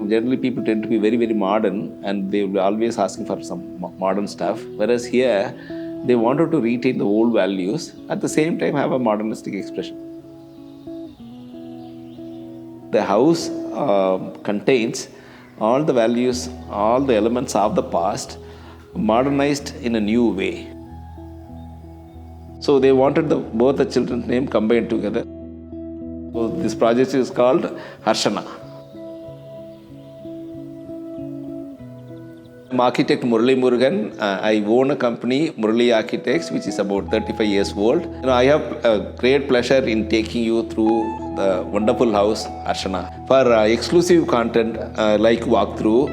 Generally, people tend to be very, very modern and they will be always asking for some modern stuff. Whereas here, they wanted to retain the old values, at the same time have a modernistic expression. The house contains all the values, all the elements of the past, modernized in a new way. So they wanted both the children's name combined together. So this project is called Harshana. I'm architect Murali Murugan. I own a company, Murali Architects, which is about 35 years old. I have a great pleasure in taking you through the wonderful house, Harshana. For exclusive content like walkthrough,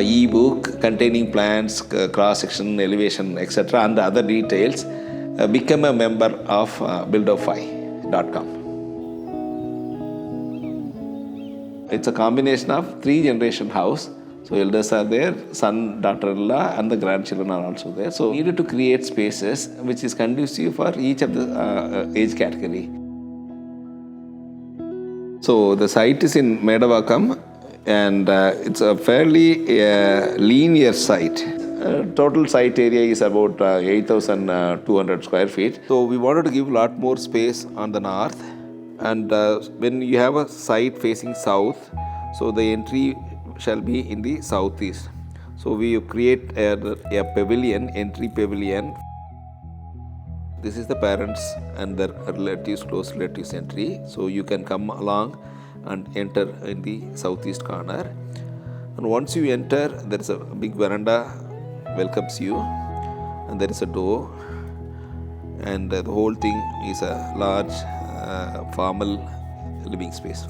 e-book containing plans, cross-section, elevation, etc. and the other details, become a member of Buildofy.com. It's a combination of 3-generation house. So elders are there, son, daughter-in-law, and the grandchildren are also there. So we needed to create spaces which is conducive for each of the age category. So the site is in Medavakam, and it's a fairly linear site. Total site area is about 8,200 square feet. So we wanted to give a lot more space on the north. And when you have a site facing south, so the entry shall be in the southeast. So we create a pavilion, entry pavilion. This is the parents and their relatives, close relatives entry. So you can come along and enter in the southeast corner. And once you enter, there is a big veranda welcomes you, and there is a door, and the whole thing is a large formal living space.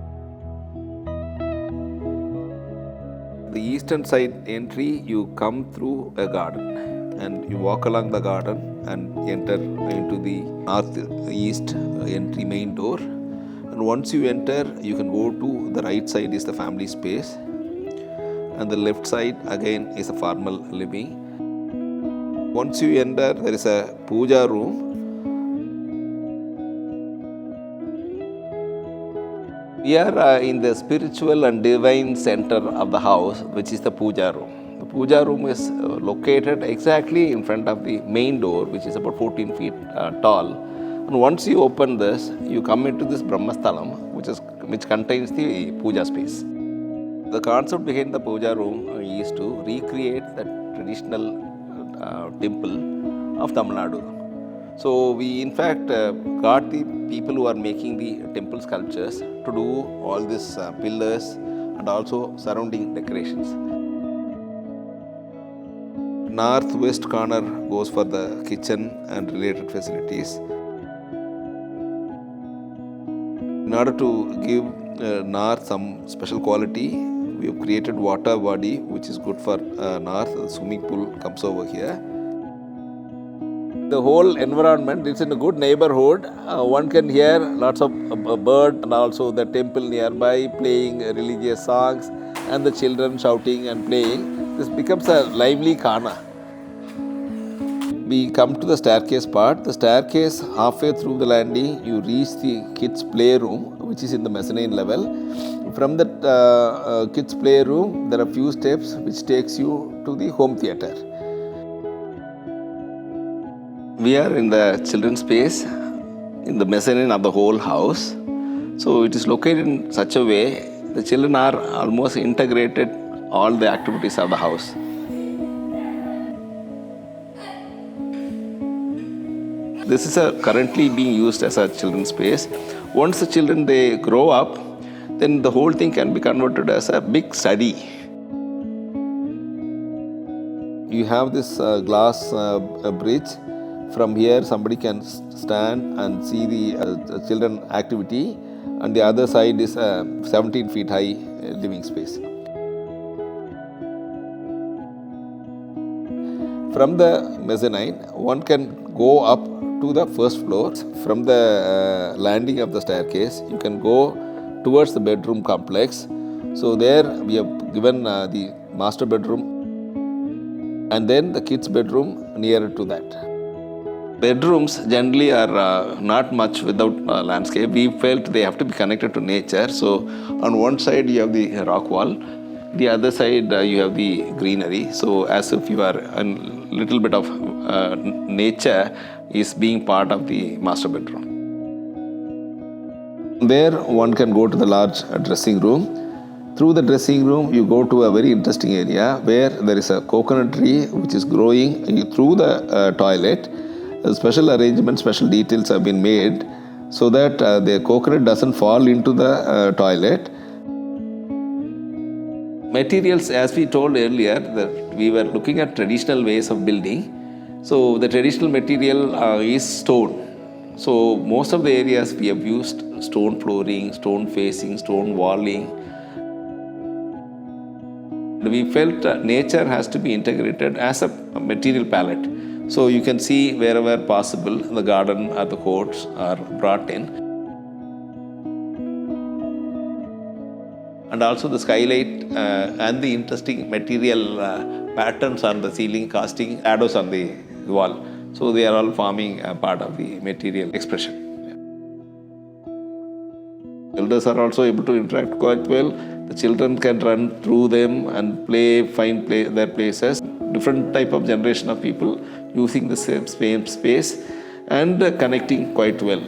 The eastern side entry, you come through a garden and you walk along the garden and enter into the northeast entry main door. And once you enter, you can go to the right side is the family space, and the left side again is a formal living. Once you enter, there is a Pooja room. We are in the spiritual and divine center of the house, which is the Pooja room. The Pooja room is located exactly in front of the main door, which is about 14 feet tall. And once you open this, you come into this Brahmasthalam, which contains the Pooja space. The concept behind the Pooja room is to recreate the traditional temple of Tamil Nadu. So we in fact got the people who are making the temple sculptures to do all these pillars and also surrounding decorations. Northwest corner goes for the kitchen and related facilities. In order to give north some special quality, we have created water body which is good for north. The swimming pool comes over here. The whole environment is in a good neighborhood. One can hear lots of birds and also the temple nearby playing religious songs and the children shouting and playing. This becomes a lively corner. We come to the staircase part. The staircase, halfway through the landing, you reach the kids' playroom, which is in the mezzanine level. From the kids' playroom, there are few steps which takes you to the home theatre. We are in the children's space, in the mezzanine of the whole house. So it is located in such a way, the children are almost integrated all the activities of the house. This is currently being used as a children's space. Once the children they grow up, then the whole thing can be converted as a big study. You have this glass bridge. From here, somebody can stand and see the children activity, and the other side is a 17 feet high living space. From the mezzanine, one can go up to the first floor. From the landing of the staircase, you can go towards the bedroom complex. So there we have given the master bedroom and then the kids' bedroom nearer to that. Bedrooms generally are not much without landscape. We felt they have to be connected to nature. So on one side you have the rock wall, The other side, you have the greenery. So as if you are a little bit of nature is being part of the master bedroom. There one can go to the large dressing room. Through the dressing room, you go to a very interesting area where there is a coconut tree which is growing through the toilet. Special arrangements, special details have been made so that the coconut doesn't fall into the toilet. Materials, as we told earlier, that we were looking at traditional ways of building. So the traditional material is stone. So most of the areas we have used stone flooring, stone facing, stone walling. We felt nature has to be integrated as a material palette. So you can see wherever possible the garden or the courts are brought in. And also the skylight and the interesting material patterns on the ceiling, casting shadows on the wall. So they are all forming a part of the material expression. Elders are also able to interact quite well. The children can run through them and find their places. Different type of generation of people using the same space and connecting quite well.